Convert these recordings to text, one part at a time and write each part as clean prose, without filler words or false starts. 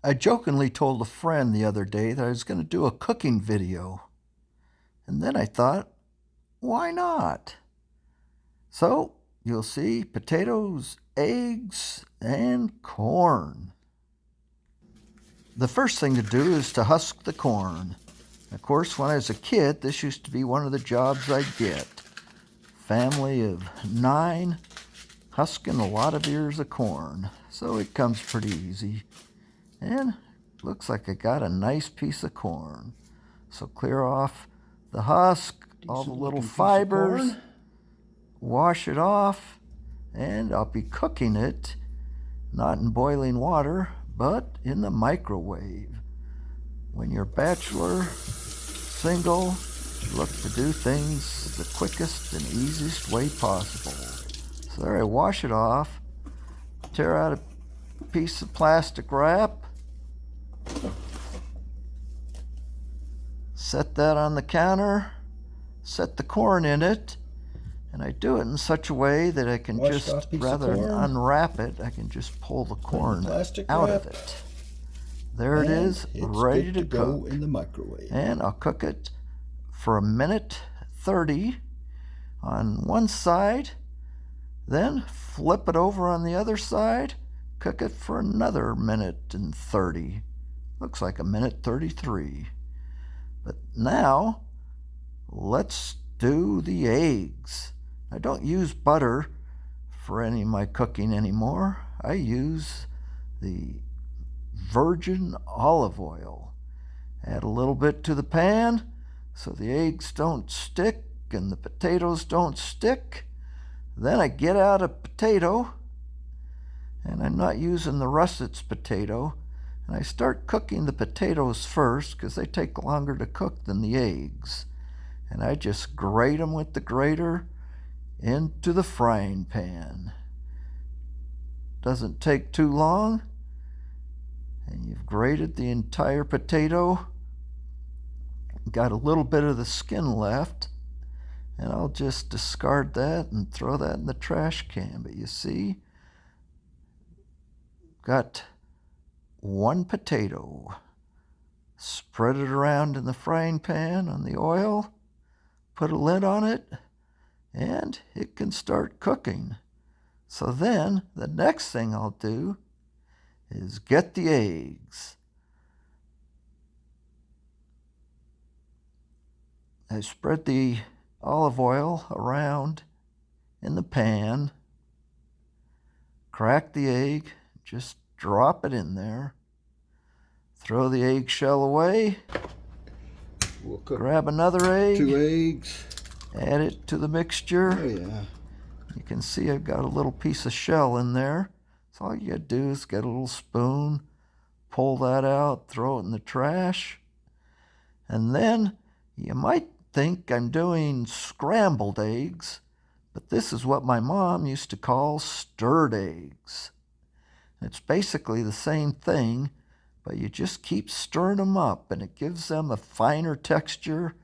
I jokingly told a friend the other day that I was going to do a cooking video. And then I thought, why not? So you'll see potatoes, eggs, and corn. The first thing to do is to husk the corn. Of course, when I was a kid, this used to be one of the jobs I'd get. Family of 9, husking a lot of ears of corn. So it comes pretty easy. And looks like I got a nice piece of corn. So clear off the husk, all the little fibers, wash it off, and I'll be cooking it, not in boiling water, but in the microwave. When you're bachelor, single, look to do things the quickest and easiest way possible. So there I wash it off, tear out a piece of plastic wrap, set that on the counter, set the corn in it, and I do it in such a way that I can just, rather than unwrap it, I can just pull the corn out of it. There it is, ready to cook. In the microwave. And I'll cook it for a minute 30 on one side, then flip it over on the other side, cook it for another minute and 30. Looks like a minute 33. But now, let's do the eggs. I don't use butter for any of my cooking anymore. I use the virgin olive oil. Add a little bit to the pan so the eggs don't stick and the potatoes don't stick. Then I get out a potato, and I'm not using the russets potato, and I start cooking the potatoes first because they take longer to cook than the eggs. And I just grate them with the grater into the frying pan. Doesn't take too long, and you've grated the entire potato. Got a little bit of the skin left, and I'll just discard that and throw that in the trash can. But you see, got one potato. Spread it around in the frying pan on the oil, put a lid on it, and it can start cooking. So then the next thing I'll do is get the eggs. I spread the olive oil around in the pan, crack the egg, just drop it in there, throw the eggshell away, grab another egg, 2 eggs, add it to the mixture. Oh yeah. You can see I've got a little piece of shell in there. So all you gotta do is get a little spoon, pull that out, throw it in the trash. And then you might think I'm doing scrambled eggs, but this is what my mom used to call stirred eggs. It's basically the same thing, but you just keep stirring them up, and it gives them a finer texture,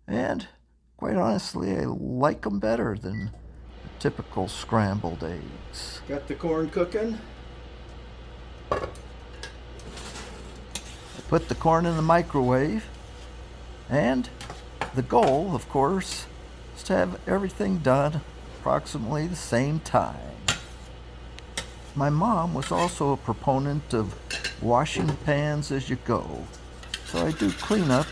and quite honestly, I like them better than the typical scrambled eggs. Got the corn cooking. I put the corn in the microwave, and the goal, of course, is to have everything done approximately the same time. My mom was also a proponent of washing pans as you go. So I do clean up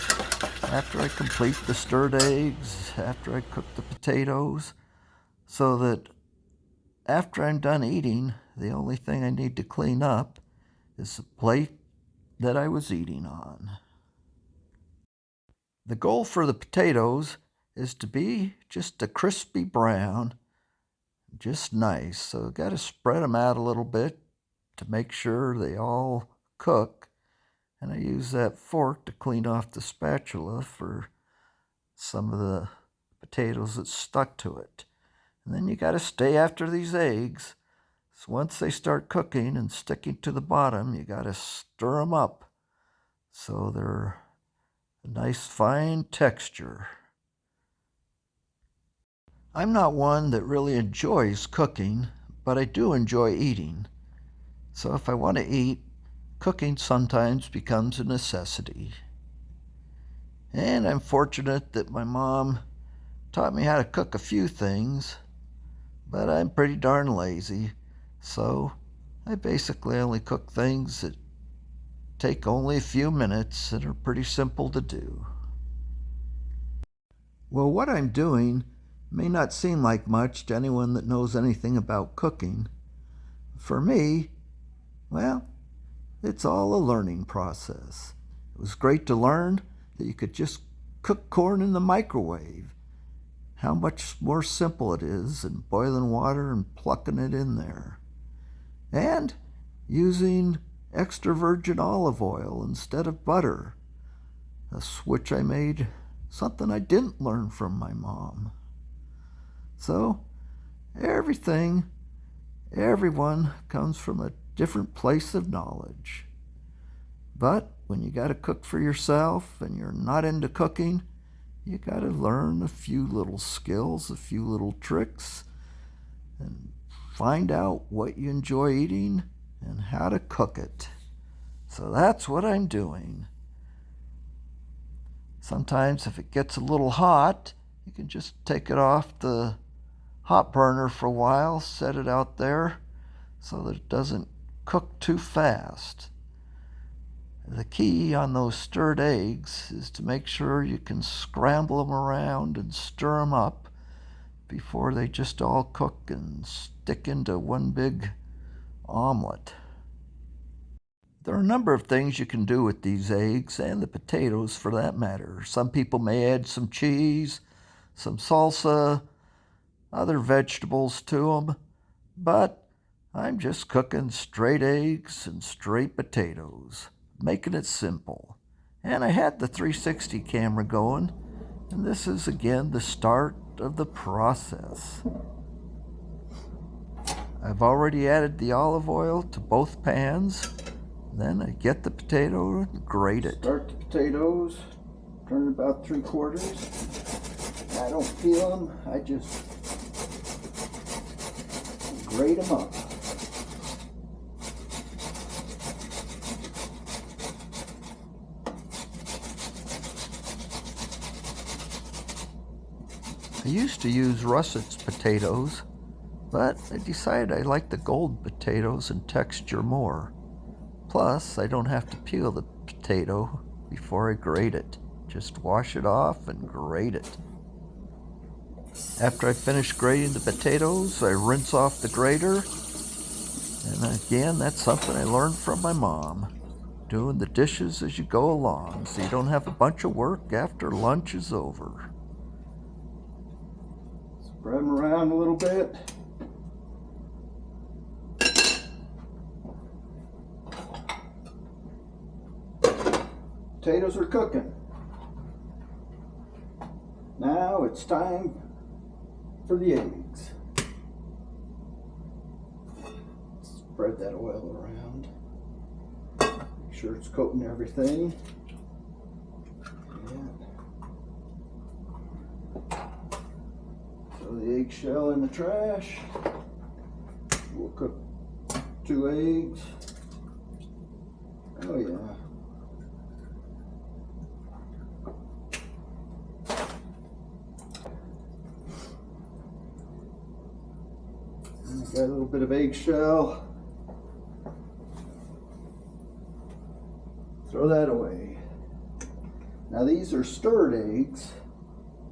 after I complete the stirred eggs, after I cook the potatoes, so that after I'm done eating, the only thing I need to clean up is the plate that I was eating on. The goal for the potatoes is to be just a crispy brown, just nice. So I've got to spread them out a little bit to make sure they all cook. And I use that fork to clean off the spatula for some of the potatoes that stuck to it. And then you got to stay after these eggs. So once they start cooking and sticking to the bottom, you got to stir them up so they're a nice fine texture. I'm not one that really enjoys cooking, but I do enjoy eating. So if I want to eat, cooking sometimes becomes a necessity. And I'm fortunate that my mom taught me how to cook a few things, but I'm pretty darn lazy, so I basically only cook things that take only a few minutes and are pretty simple to do. Well, what I'm doing may not seem like much to anyone that knows anything about cooking. For me, well, it's all a learning process. It was great to learn that you could just cook corn in the microwave. How much more simple it is than boiling water and plucking it in there. And using extra virgin olive oil instead of butter. A switch I made, something I didn't learn from my mom. So, everyone comes from a different place of knowledge. But when you got to cook for yourself and you're not into cooking, you got to learn a few little skills, a few little tricks, and find out what you enjoy eating and how to cook it. So that's what I'm doing. Sometimes if it gets a little hot, you can just take it off the hot burner for a while, set it out there so that it doesn't cook too fast. The key on those stirred eggs is to make sure you can scramble them around and stir them up before they just all cook and stick into one big omelet. There are a number of things you can do with these eggs and the potatoes for that matter. Some people may add some cheese, some salsa, other vegetables to them, but I'm just cooking straight eggs and straight potatoes, making it simple. And I had the 360 camera going, and this is again the start of the process. I've already added the olive oil to both pans. Then I get the potato and grate it. Start the potatoes, turn about 3/4. I don't peel them, I just grate them up. I used to use Russet's potatoes, but I decided I like the gold potatoes in texture more. Plus, I don't have to peel the potato before I grate it. Just wash it off and grate it. After I finish grating the potatoes, I rinse off the grater. And again, that's something I learned from my mom. Doing the dishes as you go along so you don't have a bunch of work after lunch is over. Spread them around a little bit. Potatoes are cooking. Now it's time for the eggs. Spread that oil around. Make sure it's coating everything. Yeah. Throw the eggshell in the trash. We'll cook 2 eggs. Oh yeah. Got a little bit of eggshell. Throw that away. Now these are stirred eggs,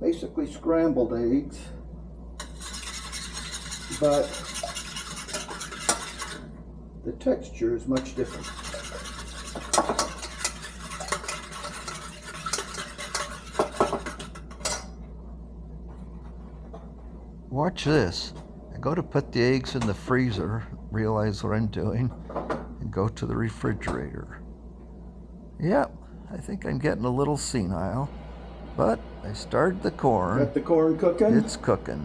basically scrambled eggs, but the texture is much different. Watch this. I go to put the eggs in the freezer, realize what I'm doing, and go to the refrigerator. Yep, I think I'm getting a little senile, but I started the corn. Got the corn cooking? It's cooking.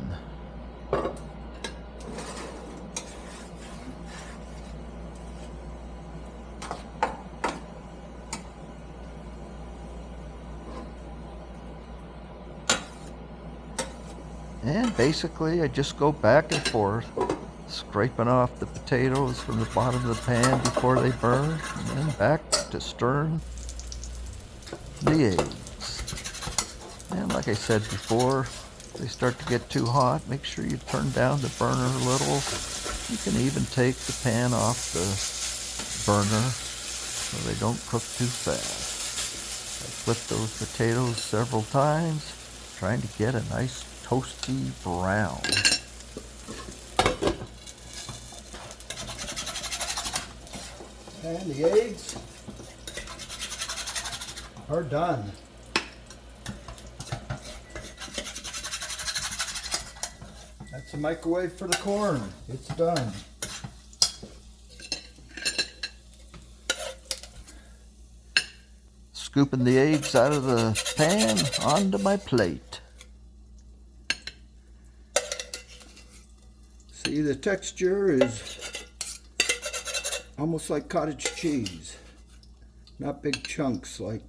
And basically I just go back and forth scraping off the potatoes from the bottom of the pan before they burn, and then back to stirring the eggs. And like I said before, if they start to get too hot, make sure you turn down the burner a little. You can even take the pan off the burner so they don't cook too fast. I flip those potatoes several times, trying to get a nice toasty brown. And the eggs are done. That's the microwave for the corn. It's done. Scooping the eggs out of the pan onto my plate. See, the texture is almost like cottage cheese. Not big chunks like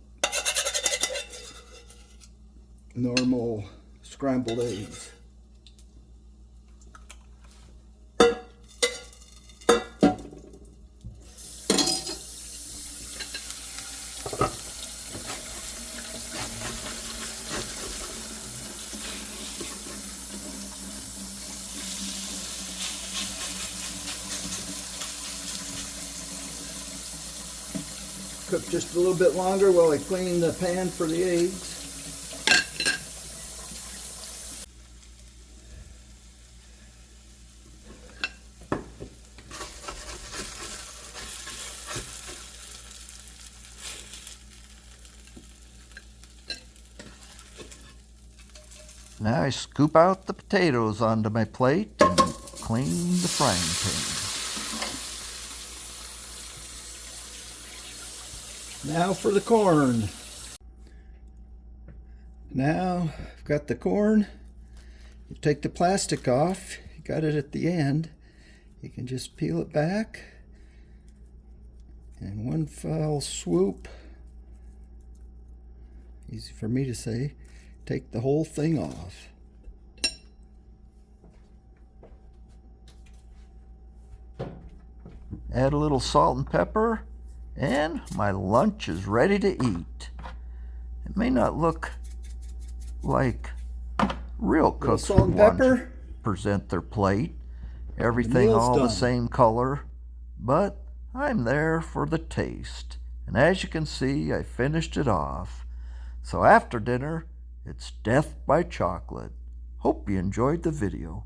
normal scrambled eggs. Cook just a little bit longer while I clean the pan for the eggs. Now I scoop out the potatoes onto my plate and clean the frying pan. Now for the corn. Now I've got the corn. You take the plastic off. You got it at the end. You can just peel it back. And one foul swoop, easy for me to say, take the whole thing off. Add a little salt and pepper, and my lunch is ready to eat. It may not look like real cooks Salt and would want to pepper. present their plate, everything meal's all the done. same color, but I'm there for the taste. And as you can see, I finished it off. So after dinner, it's death by chocolate. Hope you enjoyed the video.